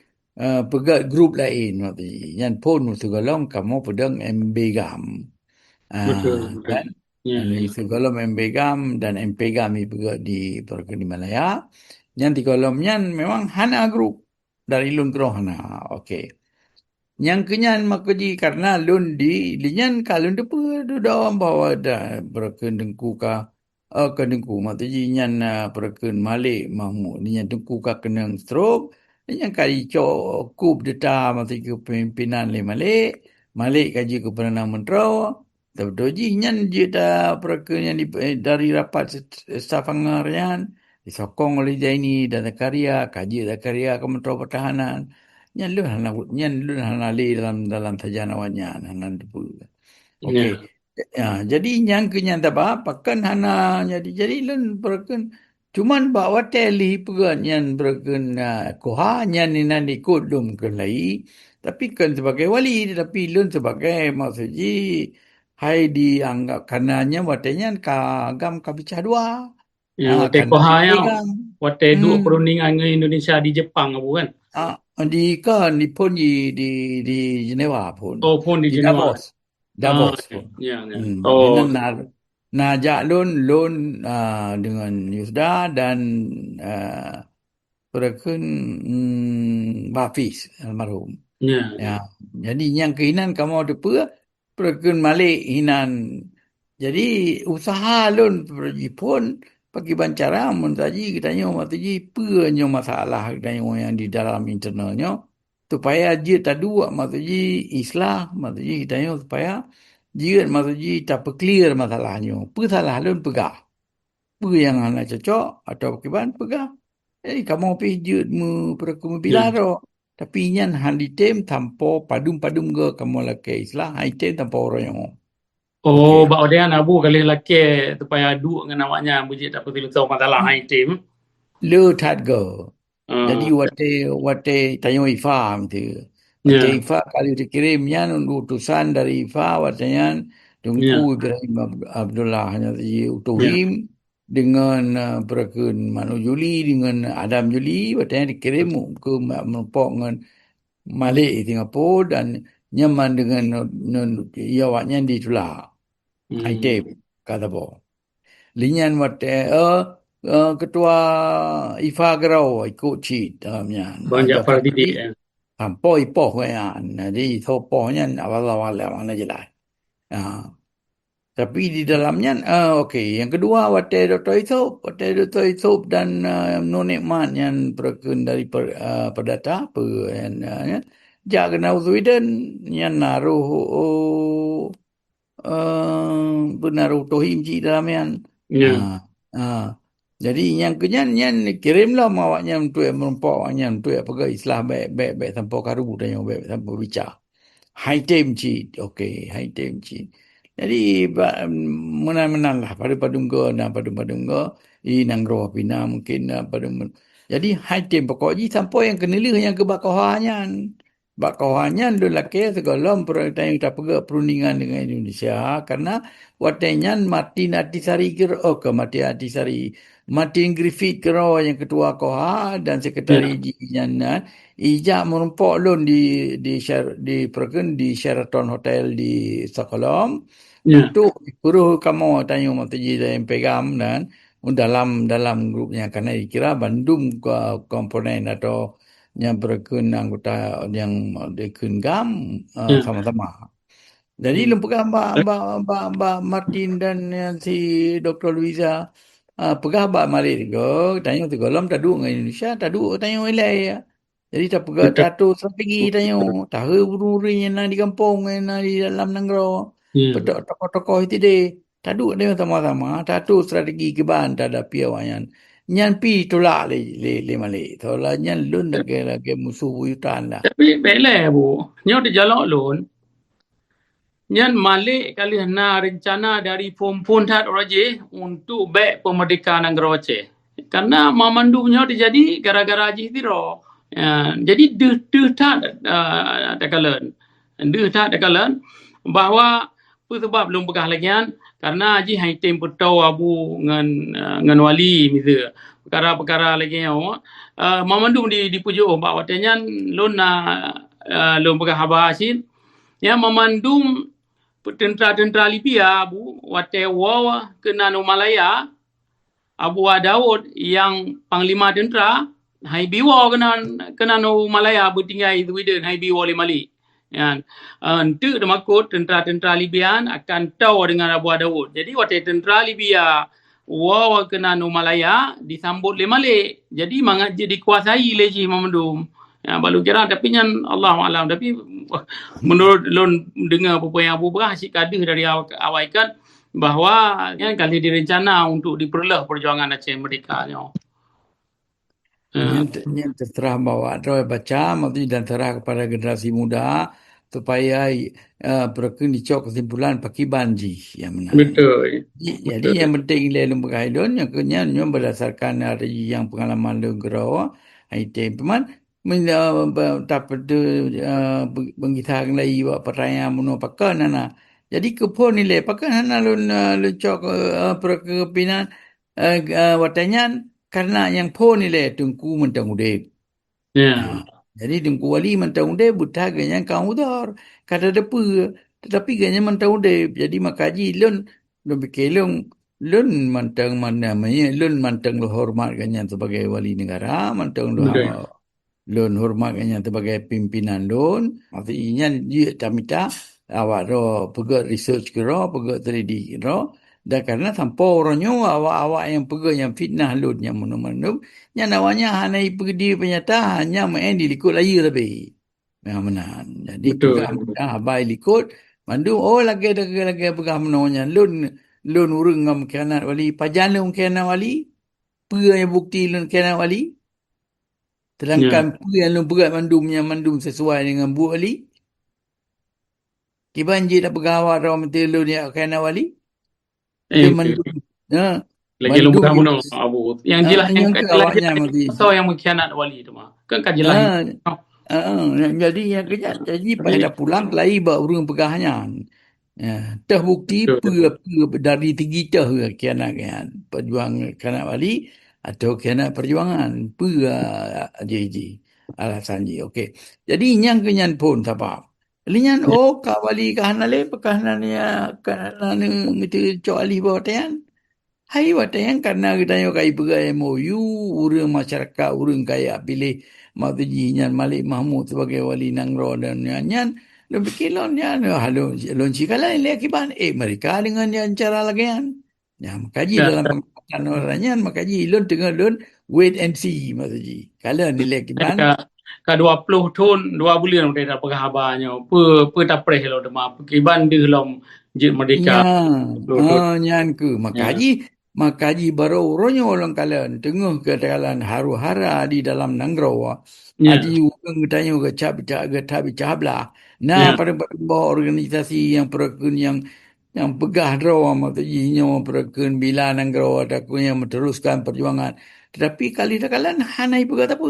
pegat grup lain mesti yang pun segala kamu pedang embegam Betul. dan segala membegam dan empegam juga di Perkeni Malaya. Yang di kolomnya memang hana grup dari lun kro hana. Okey. Yang kenyan makuji karena lun di linyan kalun depa dalam bawa dah Perken dengku ka kedengku maknanya nyan Perken Malik Mahmud linyan dengku ka kena stroke linyan kali cukup deta mati ke pimpinan le Malik kaji ke Perdana Menteri Doji nyan dia dah Perken yang dari rapat staf anggaran disokong oleh Zaini dan Zakaria kaji Zakaria Kementerian Pertahanan nyan lu hana le dalam sajan awaknya hana depu. Okey. Jadi yang kenyan taba pakan hana jadi lun Perken cuman bawa teli pegan yang Perken koha nyan ni nan ikut dum ke lai tapi kan sebagai wali tapi lun sebagai maksudnya hai dianggap karenanya watenya kagam kabicah dua. Wate Karena kohaya pegang. wate dua perundingan dengan Indonesia di Jepang apa kan? Di pun di Jenewa pun. Oh pun di Di Jenewa. Davos pun. Ya. Ini najak lun dengan Yusda dan Perken Bafis almarhum. Ya. Jadi yang keinan kamu ada Perken Malik hinan. Jadi usaha lun pun bagi bancara mentaji kitanya mataji punya masalah kitanya yang di dalam internalnya supaya dia tak dua mataji islah mataji kitanya supaya dia mataji tak clear masalahnya. Salah lun pegah. Yang anak cocok atau kiban pegah. Jadi kamu pergi dia Perken Bilaro. Tapi nyan handi tem tanpa padum-padum ke kamu laki islah item tanpa orang yang Oh, Okey. bak dia abu kali laki tupai adu dengan awaknya bujit tak betul tahu masalah hai tim. Lu tak go. Jadi Ah, wate tayo Ifa tu. Wate ya, Ifa kali dikirimnya utusan dari Ifa watanya Tunku ya, Ibrahim Abdullah hanya di ya, Utuhim dengan Perakun Manu Juli dengan Adam Juli watanya dikirim ke Mempok dengan Malik Singapura dan nyaman dengan awaknya ditulak. Item hmm. kata bo. Linyan wate ketua Ifa Gerau ikut cit dalamnya. Bang Jaafar Tapi Didik ya. hampa ipoh kan. Jadi sopohnya awal-awal mana jelas. Ah, tapi di dalamnya okey. Yang kedua wate Dr. Isop dan Nonikmat yang perakun dari perdata apa yang jak kena Sweden yang naruh benaruh tohim ci dalam yang Ya, ah ah jadi yang kenyan yang kirimlah mawaknya untuk merempok yang untuk apa islah baik tanpa karu dan yang baik tanpa bicara high time cik okey high time cik jadi menang-menang lah pada padungga dan pada padungga nang roh pina mungkin pada jadi high time pokok ji sampai yang kenilih yang ke bakahannya bakahannya lu laki segala perintah tak pegak perundingan dengan Indonesia karena watenya Martin Atisari ke Martin Atisari Martin Griffith kira yang ketua KOHA dan sekretari ya, Jinan ijak merumpok lon di Perken di Sheraton Hotel di Stockholm ya, untuk suruh kamu tanya Mataji dan Pegam dan dalam dalam grupnya karena dikira Bandung komponen atau yang Perken anggota yang Dekun Gam ya. sama-sama. Jadi Hmm. lumpur Mbak Martin dan si Dr. Luiza pegah Mbak Malik juga tanya tu golem tak duk dengan Indonesia tak duk tanya wilayah ya. Jadi tak pegah Betul. tak tu strategi tanya tahu buru-buru yang di kampung yang di dalam negara Ya. pedok tokoh-tokoh itu deh tak duk dia sama-sama tak tu strategi keban tak ada piawan nyan pi tolak le Malik tolak nyan lun lagi musuh buyutan lah. Tapi bele bu, nyo di jalok lun, nyan Malik kali na rencana dari pun tat oraje untuk baik pemerdekaan negara Aceh. Karena mamandu nyo dijadi gara-gara haji tiro. Ya, jadi deh tat tekalan. Deh tat tekalan bahwa apa sebab belum pegah lagi kan karena haji haitim putau abu ngan wali misalnya perkara-perkara lagi yang mamandu di pujuk bahawa tenyan lun na lun pegah habasin ya memandum tentera-tentera Libya abu wate wawa ke Nano Malaya Abu Daud yang panglima tentera hai biwa ke Nano Malaya abu tinggal itu hai biwa le Mali ya itu demakut tentera-tentera Libyan akan tahu dengan Abu Daud jadi wate tentera Libya wawa ke Nano Malaya disambut le Mali jadi mangat je dikuasai leji memandum ya baru kira tapi nyan Allah alam tapi menurut lon dengar apa yang Abu Bakar asyik kadir dari awal kan bahwa kan kali direncana untuk diperlah perjuangan Aceh Merdeka ni. Uh, Yang terserah bawa atau baca maksudnya dan terah kepada generasi muda supaya berkena dicok kesimpulan pakai banji yang menang. betul. Jadi Betul. yang penting dalam berkaitan yang kenyanya berdasarkan hari yang pengalaman lu gerawa item teman tak perlu mengitang lagi buat pertanyaan menua pakai nana. Jadi kepon nilai pakai nana lu cok perkepinan watanya karena yang pon nilai tungku mentang udip. Ya, Nah, jadi dengku wali mentang udip buta ganyan kau udar kata depa tetapi ganyan mentang udip jadi makaji lun lun bikelung lun mentang mana namanya lun mentang lu hormat ganyan sebagai wali negara mentang lu betul. lun hormat ganyan sebagai pimpinan lun maksudnya dia tamita awak ro pegat research ke ro pegat teliti ke ro dan karena tanpa orangnya awak-awak yang pegat yang fitnah lun yang mana-mana yang namanya hanya pergi penyata hanya main dilikut lagi tapi. Memang benar. Jadi pegah Betul. mudah abai likut. Mandu oh lagi pegah menanya. Lun lun urung ngam kianat wali. Pajan lun kianat wali. Pegah yang bukti lun kianat wali. Sedangkan Ya, pegah yang lun pegat mandumnya mandum sesuai dengan bu wali. Kiban je dah bergawat orang mentelu ni kena wali. Dia Eh, mendung. Ha, lagi mendung lomba dia. bunuh abu. Yang jelas yang Yang ke jelas awaknya jelas mati. tahu yang mengkhianat wali itu mah. Kan jelas. Ha, jadi yang kerja jadi pas Jadi dah pulang lagi bawa urang pegahnya. Ya, tah bukti betul betul. dari tinggi tah kianat kan perjuang kanak wali atau kianat perjuangan je alasan je okey jadi nyang kenyan pun sabab linyan oh ka wali ka hanale pekahanan ya kahanan ngiti cok ali bawa tayan hai watayan karena kita yo kai pega MOU urang masyarakat urang kaya pilih matuji nyan Malik Mahmud sebagai wali Nangro dan nyan lebih kilon nyan halon lon cikala ile kiban mereka dengan yang cara lagian ya makaji Ya, dalam pengetahuan orangnya makaji lon tengah lon wait and see matuji kalau nilai kiban ka 20 tahun 2 bulan udah dapat kabarnya. Pe tak preh lo demam. Kiban di dalam jid merdeka ya 20 tahun. nyan ke Ya. makaji baru orangnya orang kalian tengah katakan haru-hara di dalam Nanggro Adi Ya. orang tanya ke cap cap lah. Nah, Ya. pada bawa organisasi yang perakun yang pegah draw sama tu yang perakun bila nangro ada ku yang meneruskan perjuangan. Tetapi kali dah kalan hanai pegah tak apa.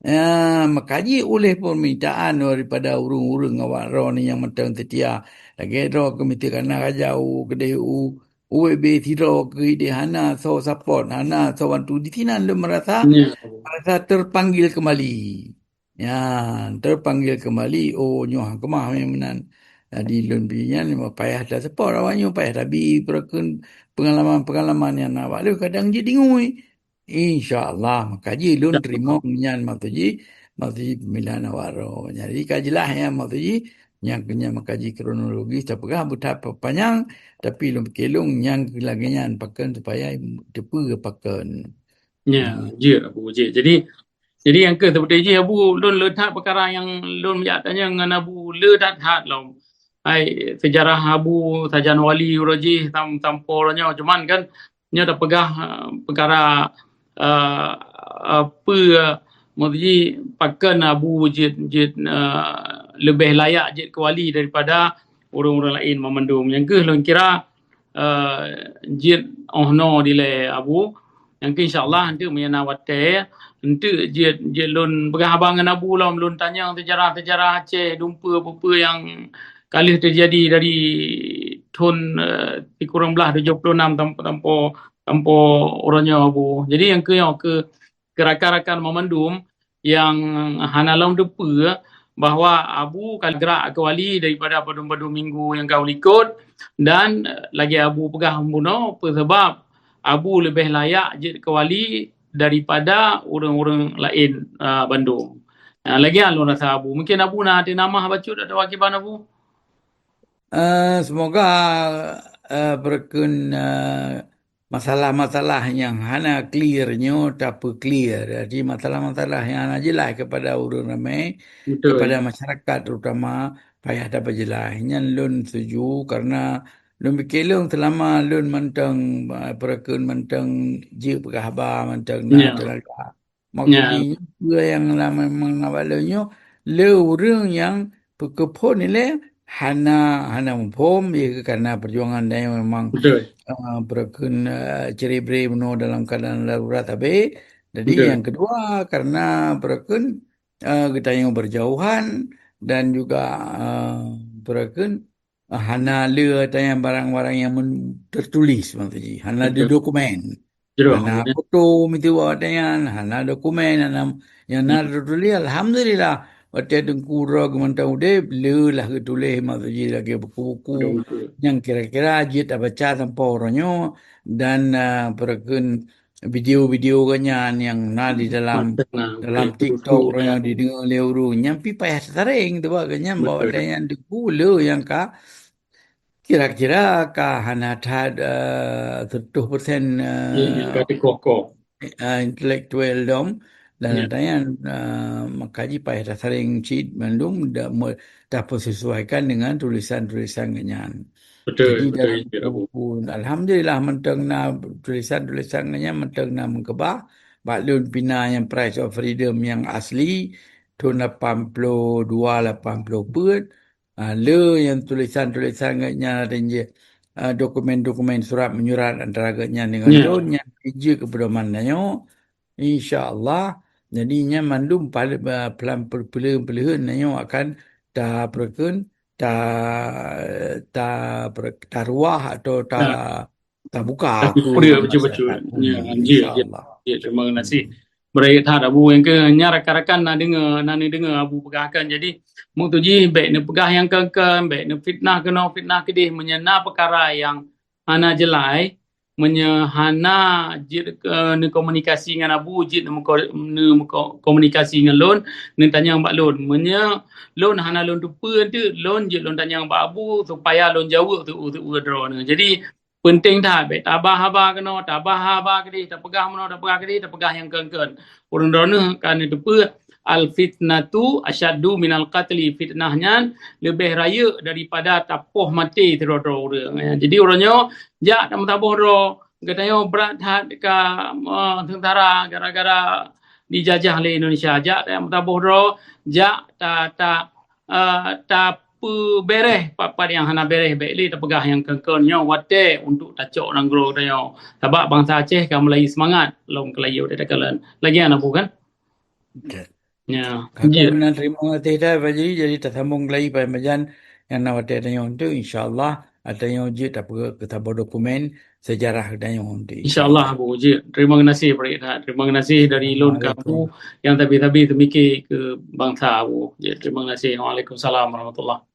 Ya, makaji oleh permintaan daripada urung-urung awak raw ni yang mentang setia. Lagi draw komite kana kajau kedai UWB tidak ke ide hana so support hana so bantu di sini anda Ya. merasa terpanggil kembali. Ya, terpanggil kembali. Oh, nyoh kemah menan. Jadi lun binian lima payah dah support awaknya payah dah bi perakun pengalaman-pengalaman yang awak lu kadang jadi ngui. InsyaAllah makaji lun terima nyan matuji pemilihan awak ro. Jadi kajilah ya matuji yang kenya makaji kronologi tapagah buta panjang tapi lum kelung yang lagi nyan pakan supaya depu pakan. Ya. Je abu je. Jadi yang ke seperti je abu lun letak perkara yang lun tanya dengan abu letak hat lo. Ai sejarah abu Sajan Wali Uraji tampornya cuman kan nya dah pegah perkara uh, apa mesti pakan abu jit lebih layak jit ke wali daripada orang-orang lain memandung. Yang ke lun kira uh, jit ohno dile abu yang ke insyaallah nanti menyana wate nanti jit lun pegah abangan abu lah lun tanya sejarah-sejarah Aceh dumpa apa yang kali terjadi dari tahun kurang belah 76 tanpa orangnya abu. Jadi yang ke rakan-rakan memandum yang hanalam depa bahawa abu kalau gerak ke wali daripada padum-padum minggu yang kau ikut dan lagi abu pegah membunuh apa sebab abu lebih layak je ke wali daripada orang-orang lain Bandung. Lagi alun rasa abu. Mungkin abu nak ada nama baca ada wakiban abu. Semoga berkun masalah-masalah yang hana clearnya tapi clear. Jadi masalah-masalah yang hana jelas kepada urang ramai, kepada Betul. masyarakat terutama payah dapat jelas. Yang lun setuju karena lun berkelong selama lun mentang berkun mentang je perkhabar mentang na Ya. tenaga. Maksudnya Ya. yang lama mengawalannya le urang yang pekepon ni le Hana Hana Mumpom ya karena perjuangan dia memang Betul. berkun cerebre menurut dalam keadaan darurat tapi jadi yang Betul. kedua karena berkun kita yang berjauhan dan juga uh, berkun hana le yang barang-barang yang tertulis maksudnya hana di Betul. dokumen Jeroh hana abu. foto miti wadayan hana dokumen hana yang Ya. na tertulis alhamdulillah waktu tengku rog mentau de le lah tulis maksudnya lagi buku-buku Betul. Betul. yang kira-kira jit baca tanpa orangnya dan berkun video-video kanyan yang di dalam Nah, dalam TikTok orang yang didengar oleh orang nyampi payah sering tu kanyan bawa betul. ada yang dikula yang kira-kira hana tad 30% Yang kata kokoh. intelektual dom dan Ya. adanya makaji payah dah sering cheat mendung dah persesuaikan dengan tulisan-tulisan kenyan. Jadi Betul. dalam Betul. Abu. buku Alhamdulillah mentang na tulisan-tulisannya mentang na mengkebah baklun pina yang Price of Freedom yang asli tahun 82 84 Le yang tulisan-tulisan agaknya adanya dokumen-dokumen surat menyurat antara agaknya dengan Ya. Lon yang kerja kepada mananya insya-Allah jadinya mandum pada pelan perpelihan nanyo akan ta perken ta ta ta ruah atau Ya. ta buka Tapi ke pria betul-betul. masyarakat Ya, bumi ya. insya-Allah. Ya, terima kasih. Hmm. Berai thar abu yang ke nya rakan-rakan na dengar abu pegahkan. Jadi muktuji baik ne pegah yang ke baik ne fitnah ke no fitnah ke dih menyena perkara yang hana jelai menyehana jit ne komunikasi dengan abu jit ne komunikasi dengan lon ne tanya mbak lon lon hana lon tu pun tu lon jit lon tanya mbak abu supaya lon jawab tu draw ne. Jadi penting dah bet tabah haba kena tabah haba kedi tak pegah meno tak pegah kedi tak pegah yang ken urang dona kan itu pe al fitnatu asyaddu minal qatli fitnahnya lebih raya daripada tapoh mati tero-tero urang. Jadi orangnya jak tak tapoh ro katanya berat hat ka tentara gara-gara dijajah oleh Indonesia jak tak tapoh ro jak ta bereh papa yang hana bereh baikli terpegah yang kengkonnya wate untuk tacok nanggro tanya tabak bangsa Aceh kan mulai semangat long kelayu dia kalian lagi anak bukan Okay. ya Kakak je terima kasih dah Fajri jadi tersambung lagi pada majan yang nak ada tanya untuk insya-Allah ada yang uji tak perlu kita dokumen sejarah tanya untuk insyaallah insya-Allah. Abu je terima kasih terima kasih dari lon kamu Assalamualaikum. yang tapi-tapi temiki ke bangsa Abu je terima kasih Waalaikumsalam warahmatullahi